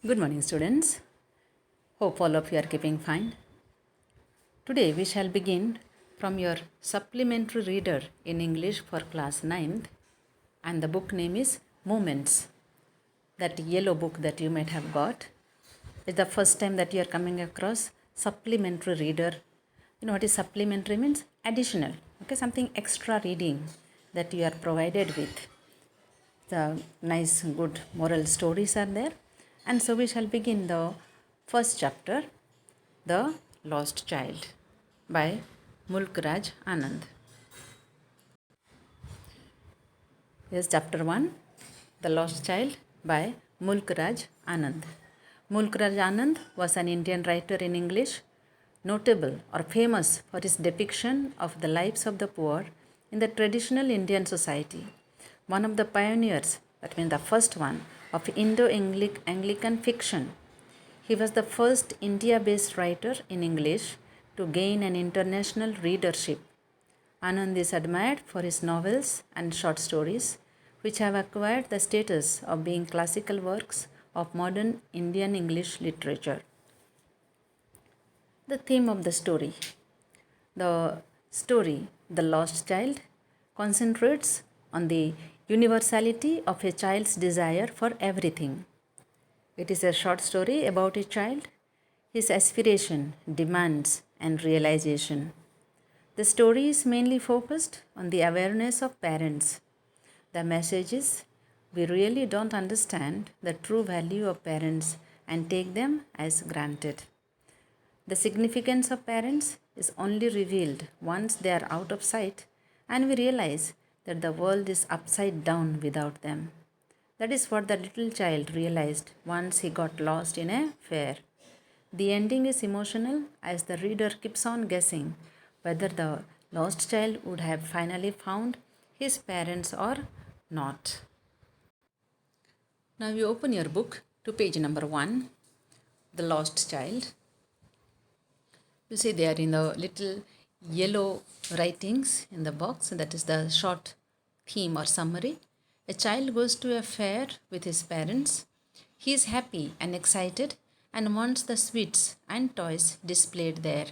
Good morning, students. Hope all of you are keeping fine. Today we shall begin from your supplementary reader in English for class 9th, and the book name is Moments. That yellow book that you might have got. It's the first time that you are coming across supplementary reader. You know what is supplementary means? Additional. Okay, something extra reading that you are provided with. The nice, good moral stories are there. And so we shall begin the first chapter, The Lost Child, by Mulk Raj Anand. Yes, chapter 1, The Lost Child by Mulk Raj Anand. Mulk Raj Anand was an Indian writer in English, notable or famous for his depiction of the lives of the poor in the traditional Indian society. One of the pioneers, that means the first one, of Indo-Anglican fiction. He was the first India-based writer in English to gain an international readership. Anand is admired for his novels and short stories, which have acquired the status of being classical works of modern Indian English literature. The theme of the story. The story, The Lost Child, concentrates on the universality of a child's desire for everything. It is a short story about a child, his aspiration, demands, and realization. The story is mainly focused on the awareness of parents. The message is we really don't understand the true value of parents and take them as granted. The significance of parents is only revealed once they are out of sight and we realize that the world is upside down without them. That is what the little child realized once he got lost in a fair. The ending is emotional as the reader keeps on guessing whether the lost child would have finally found his parents or not. Now you open your book to page number 1, The Lost Child. You see there in the little yellow writings in the box, that is the short theme or summary. A child goes to a fair with his parents. He is happy and excited and wants the sweets and toys displayed there.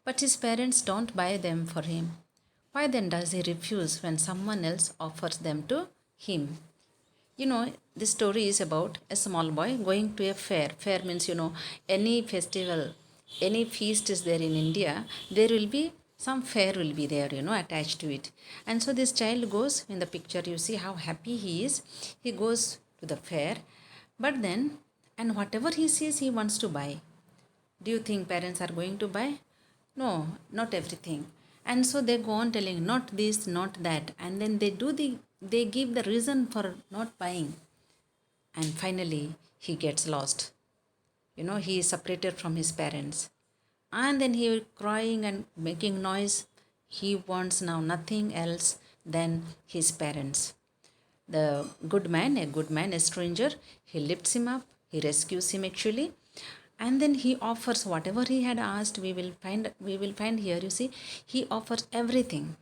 But his parents don't buy them for him. Why then does he refuse when someone else offers them to him? This story is about a small boy going to a fair. Fair means, any festival, any feast is there in India, there will be some fair will be there, attached to it. And so this child goes, in the picture you see how happy he is. He goes to the fair, but then, and whatever he sees, he wants to buy. Do you think parents are going to buy? No, not everything. And so they go on telling not this, not that, and then they give the reason for not buying. And finally he gets lost. He is separated from his parents. And then he is crying and making noise. He wants now nothing else than his parents. The good man, a stranger, he lifts him up, he rescues him actually, and then he offers whatever he had asked. We will find here, you see, he offers everything,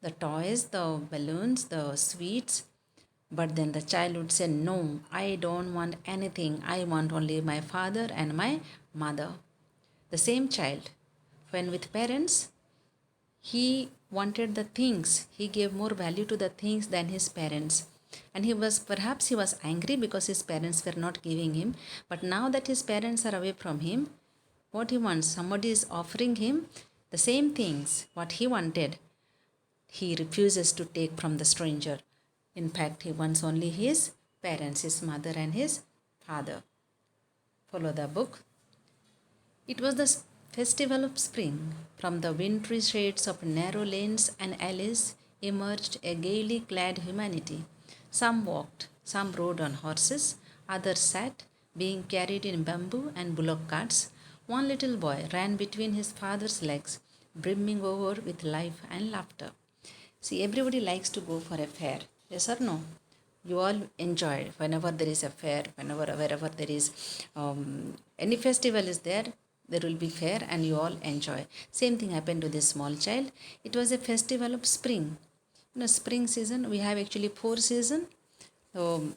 the toys, the balloons, the sweets. But then the child would say, no, I don't want anything. I want only my father and my mother. The same child, when with parents, he wanted the things. He gave more value to the things than his parents. And he was angry because his parents were not giving him. But now that his parents are away from him, what he wants, somebody is offering him the same things, what he wanted, he refuses to take from the stranger. In fact, he wants only his parents, his mother and his father. Follow the book. It was the festival of spring. From the wintry shades of narrow lanes and alleys emerged a gaily clad humanity. Some walked, some rode on horses, others sat, being carried in bamboo and bullock carts. One little boy ran between his father's legs, brimming over with life and laughter. See, everybody likes to go for a fair. Yes or no? You all enjoy whenever there is a fair, wherever there is any festival is there, there will be fair and you all enjoy. Same thing happened to this small child. It was a festival of spring. Spring season, we have actually 4 seasons. So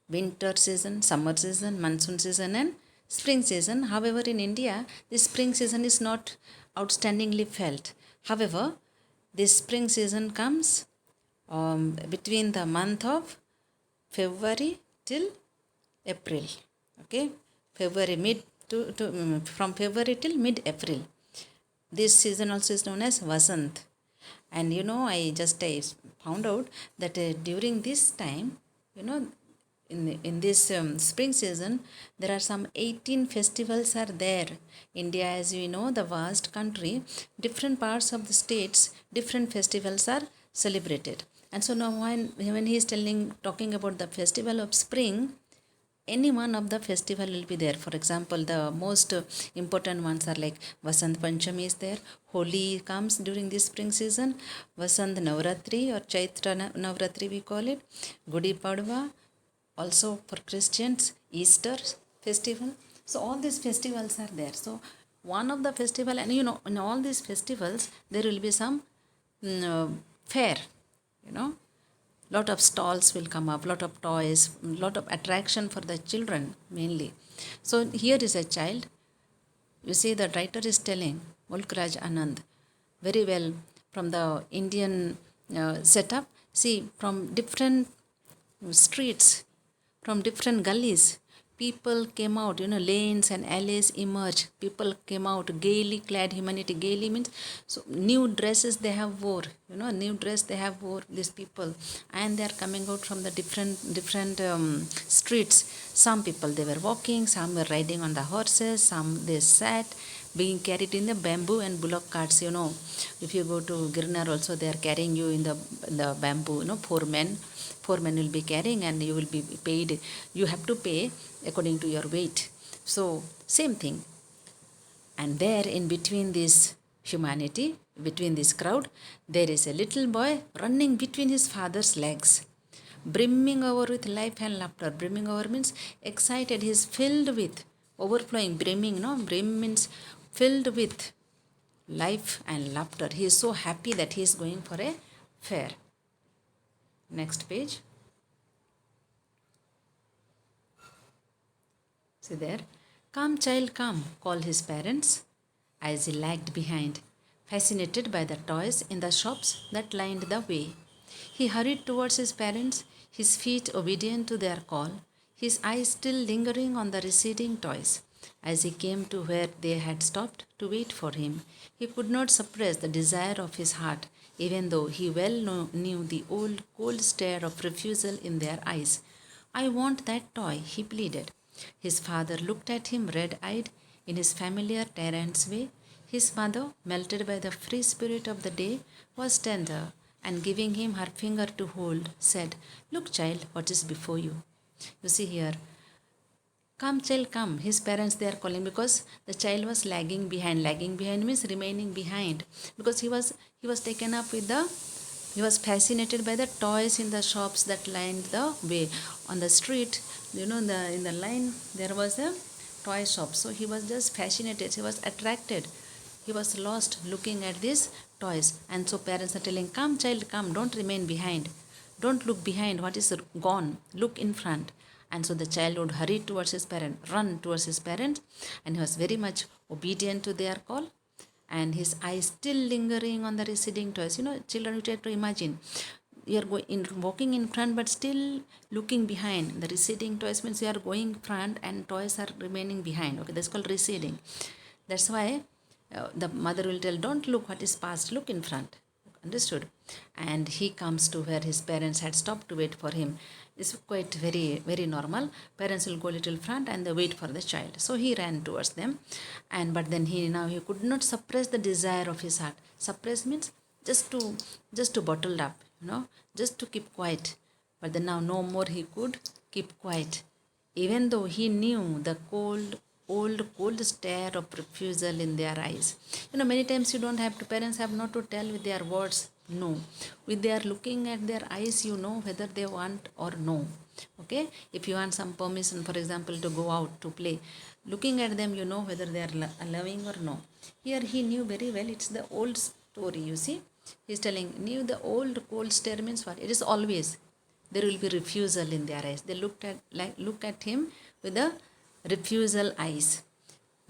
winter season, summer season, monsoon season, and spring season. However, in India, the spring season is not outstandingly felt. However, this spring season comes between the month of February till April. Okay, February mid to from February till mid April. This season also is known as Vasant. And I found out that during this time, you know, in this spring season, there are some 18 festivals are there. India, as we know, the vast country, different parts of the states, different festivals are celebrated. And so now when he is talking about the festival of spring, any one of the festival will be there. For example, the most important ones are like Vasant Panchami is there. Holi comes during this spring season. Vasant Navratri or Chaitra Navratri we call it. Gudi Padwa, also for Christians, Easter festival. So all these festivals are there. So one of the festival, and in all these festivals there will be some fair, you know lot of stalls will come up, lot of toys, lot of attraction for the children mainly. So here is a child. You see, the writer is telling, Mulkraj Anand, very well from the Indian setup. See, from different streets, from different gullies, people came out, lanes and alleys emerged. People came out gaily clad. Humanity gaily means so new dresses they have wore, new dress they have wore, these people, and they are coming out from the different streets. Some people they were walking, some were riding on the horses, some they sat, being carried in the bamboo and bullock carts. If you go to Girnar also, they are carrying you in the bamboo. Four men will be carrying, and you will be paid. You have to pay according to your weight. So same thing. And there, in between this humanity, between this crowd, there is a little boy running between his father's legs, brimming over with life and laughter. Brimming over means excited. He is filled with, overflowing, brimming. No, brim means filled with life and laughter. He is so happy that he is going for a fair. Next page. See there. Come, child, come, called his parents as he lagged behind, fascinated by the toys in the shops that lined the way. He hurried towards his parents, his feet obedient to their call, his eyes still lingering on the receding toys. As he came to where they had stopped to wait for him, he could not suppress the desire of his heart, even though he well knew the old cold stare of refusal in their eyes. I want that toy, he pleaded. His father looked at him red eyed in his familiar tyrant's way. His mother, melted by the free spirit of the day, was tender, and giving him her finger to hold, said, Look, child, what is before you. You see here, come, child, come. His parents they are calling because the child was lagging behind. Lagging behind means remaining behind, because he was taken up with the he was fascinated by the toys in the shops that lined the way. On the street, in the line there was a toy shop. So he was just fascinated. He was attracted. He was lost looking at these toys. And so parents are telling, come, child, come. Don't remain behind. Don't look behind what is gone. Look in front. And so the child would hurry towards his parent, run towards his parents, and he was very much obedient to their call, and his eyes still lingering on the receding toys. Children, you try to imagine. You are walking in front, but still looking behind. The receding toys means you are going front, and toys are remaining behind. Okay, that's called receding. That's why the mother will tell, don't look what is past, look in front. Understood? And he comes to where his parents had stopped to wait for him. It's quite very, very normal. Parents will go a little front and they wait for the child. So he ran towards them, but then he could not suppress the desire of his heart. Suppress means just to bottle up, just to keep quiet. But then now no more he could keep quiet, even though he knew the cold stare of refusal in their eyes. Many times you don't have to, parents have not to tell with their words no. With their looking at their eyes, you know whether they want or no. Okay, if you want some permission, for example, to go out to play, looking at them, you know whether they are allowing or no. Here he knew very well. It's the old story. You see, he's telling, knew the old cold stare means what? It is always. there will be refusal in their eyes. They look at him with the refusal eyes.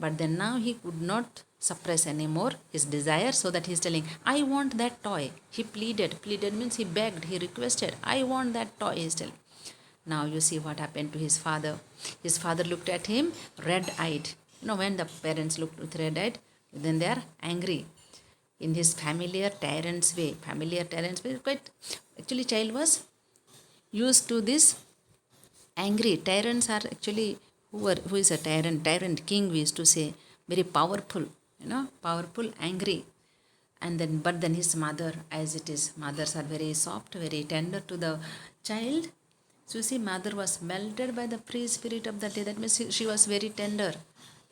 But then now he could not suppress anymore his desire, so that he is telling, I want that toy. He pleaded. Pleaded means he begged, he requested, I want that toy, he is telling. Now you see what happened to his father. His father looked at him red-eyed. When the parents look with red-eyed, then they are angry in his familiar tyrant's way. Quite actually, child was used to this angry. Tyrants are actually who is a tyrant? Tyrant king, we used to say, very powerful. Powerful, angry. And then, but then his mother, as it is, mothers are very soft, very tender to the child. So you see, mother was melted by the free spirit of the day. That means she was very tender,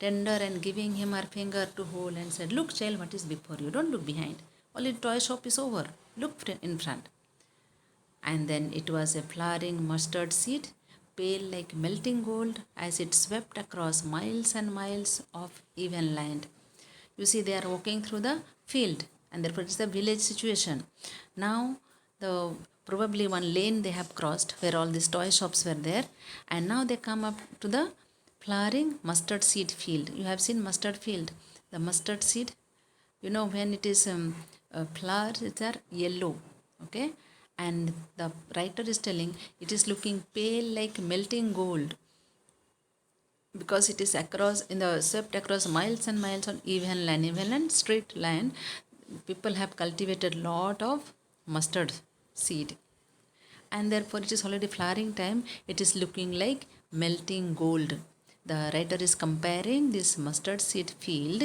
and giving him her finger to hold and said, look, child, what is before you? Don't look behind. Only toy shop is over. Look in front. And then it was a flowering mustard seed, pale like melting gold, as it swept across miles and miles of even land. You see, they are walking through the field, and therefore it's the village situation. Now, the probably one lane they have crossed where all these toy shops were there, and now they come up to the flowering mustard seed field. You have seen mustard field. The mustard seed, when it is flowers, it's are yellow, okay, and the writer is telling it is looking pale like melting gold, because it is across in the swept across miles and miles on even land, straight land. People have cultivated lot of mustard seed, and therefore it is already flowering time. It is looking like melting gold. The writer is comparing this mustard seed field,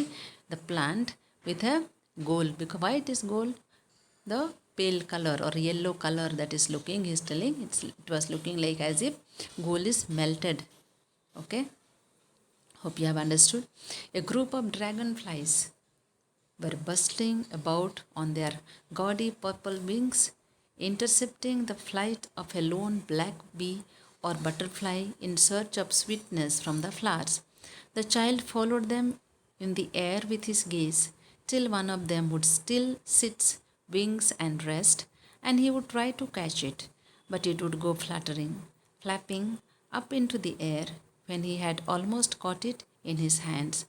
the plant, with a gold. Because why it is gold? The pale color or yellow color that is looking, he is telling, it was looking like as if gold is melted. Okay, hope you have understood. A group of dragonflies were bustling about on their gaudy purple wings, intercepting the flight of a lone black bee or butterfly in search of sweetness from the flowers. The child followed them in the air with his gaze, till one of them would still sit wings and rest, and he would try to catch it, but it would go flapping up into the air when he had almost caught it in his hands.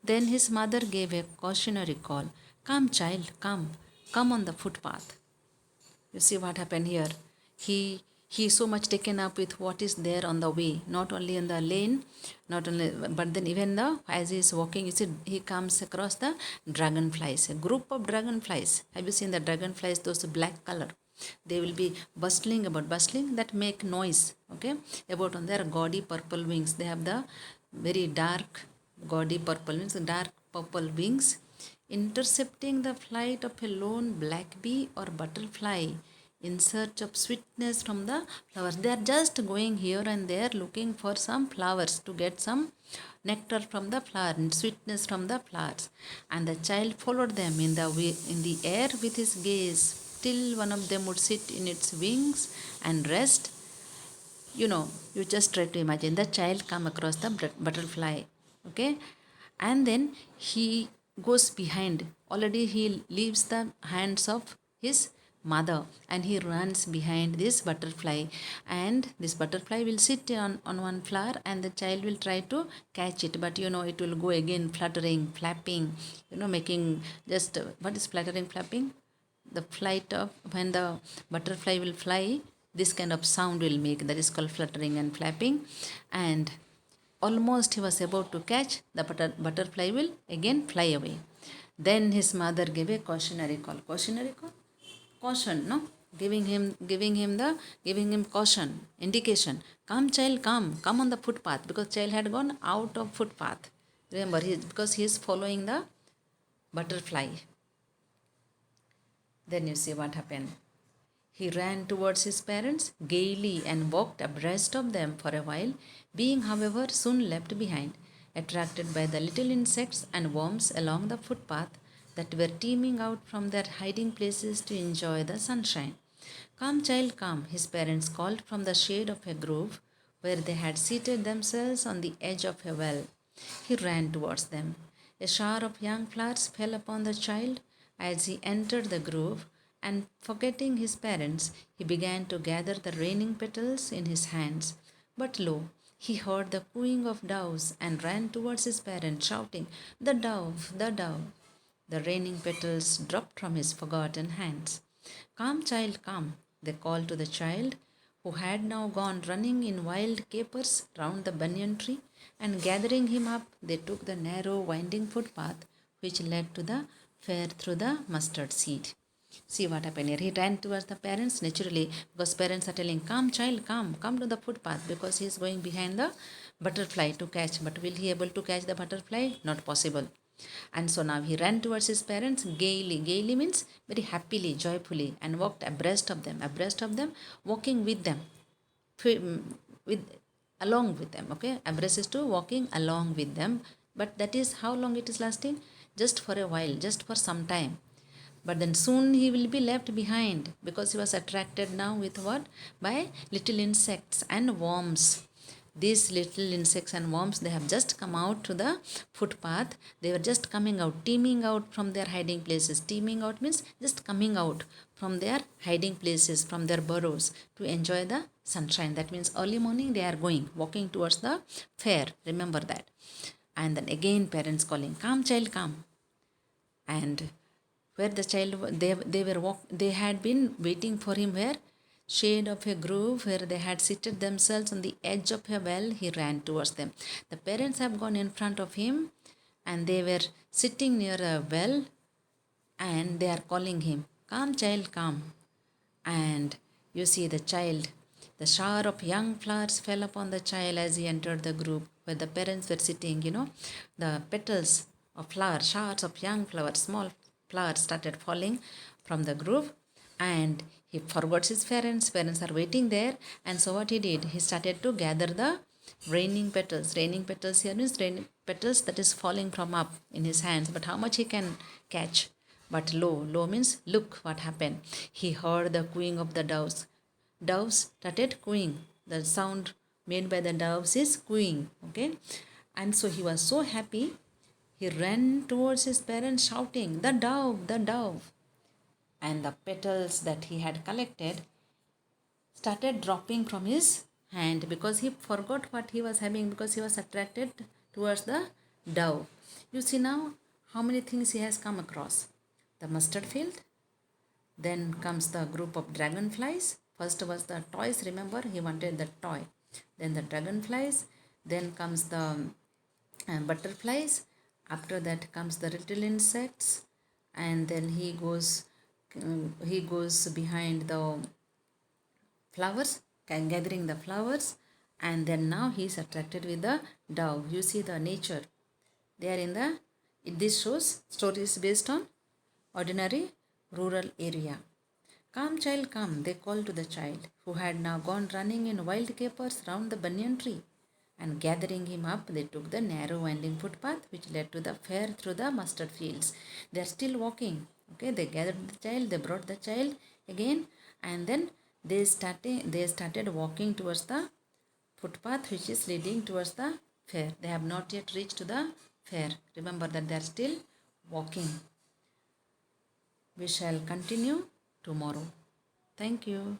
Then his mother gave a cautionary call. Come, child, come on the footpath. You see what happened here? He is so much taken up with what is there on the way, not only in the lane, not only, but then even as he is walking, you see, he comes across the dragonflies, a group of dragonflies. Have you seen the dragonflies? Those black color. They will be bustling that make noise. Okay, about on their gaudy purple wings. They have the very dark gaudy purple wings, dark purple wings, intercepting the flight of a lone black bee or butterfly in search of sweetness from the flowers. They are just going here and there looking for some flowers to get some nectar from the flower and sweetness from the flowers. And the child followed them in the air with his gaze, till one of them would sit in its wings and rest. You just try to imagine the child come across the butterfly, okay, and then he goes behind. Already he leaves the hands of his mother, and he runs behind this butterfly, and this butterfly will sit on one flower, and the child will try to catch it, but it will go again fluttering, flapping, making just what is fluttering, flapping? The flight of when the butterfly will fly, this kind of sound will make, that is called fluttering and flapping. And almost he was about to catch, the butterfly will again fly away. Then his mother gave a cautionary call. Caution, no, giving him caution, indication. Come, child, come on the footpath, because child had gone out of footpath. Remember, because he is following the butterfly. Then you see what happened. He ran towards his parents gaily and walked abreast of them for a while, being, however, soon left behind, attracted by the little insects and worms along the footpath that were teeming out from their hiding places to enjoy the sunshine. Come, child, come, his parents called from the shade of a grove where they had seated themselves on the edge of a well. He ran towards them. A shower of young flowers fell upon the child as he entered the grove, and forgetting his parents, he began to gather the raining petals in his hands. But lo, he heard the cooing of doves and ran towards his parents, shouting, "The dove, the dove!" The raining petals dropped from his forgotten hands. "Come, child, come," they called to the child, who had now gone running in wild capers round the banyan tree, and gathering him up, they took the narrow, winding footpath which led to the fair through the mustard seed. See what happened here. He ran towards the parents naturally because parents are telling, "Come, child, come to the footpath," because he is going behind the butterfly to catch. But will he able to catch the butterfly? Not possible. And so now he ran towards his parents gaily. Gaily means very happily, joyfully, and walked abreast of them, walking with them, with along with them. Okay, abreast is to walking along with them. But that is how long it is lasting? Just for a while, just for some time. But then soon he will be left behind because he was attracted now with what? By little insects and worms. These little insects and worms, they have just come out to the footpath. They were just coming out, teeming out from their hiding places. Teeming out means just coming out from their hiding places, from their burrows to enjoy the sunshine. That means early morning they are going, walking towards the fair. Remember that. And then again parents calling, "Come, child, come." And where the child they had been waiting for him, where? Shade of a grove, where they had seated themselves on the edge of a well. He ran towards them. The parents have gone in front of him, and they were sitting near a well, and they are calling him, "Come, child, come." And you see the child, the shower of young flowers fell upon the child as he entered the group where the parents were sitting. The petals of flowers, showers of young flowers, small flowers started falling from the group, and he forgot his parents. Parents are waiting there, and so what he did, he started to gather the raining petals. Raining petals here means raining petals that is falling from up in his hands, but how much he can catch? But lo means look what happened. He heard the cooing of the doves. Doves started cooing. The sound made by the doves is cooing. Okay, and so he was so happy. He ran towards his parents shouting, "The dove, the dove!" And the petals that he had collected started dropping from his hand because he forgot what he was having, because he was attracted towards the dove. You see now how many things he has come across. The mustard field, then comes the group of dragonflies. First was the toys, remember, he wanted the toy. Then the dragonflies, then comes the butterflies. After that comes the little insects, and then he goes behind the flowers, gathering the flowers, and then now he is attracted with the dove. You see the nature. They are in the, this shows stories based on ordinary rural area. "Come, child, come," they called to the child, who had now gone running in wild capers round the banyan tree. And gathering him up, they took the narrow winding footpath which led to the fair through the mustard fields. They are still walking. Okay, they gathered the child, they brought the child again, and then they started walking towards the footpath which is leading towards the fair. They have not yet reached to the fair. Remember that they are still walking. We shall continue tomorrow. Thank you.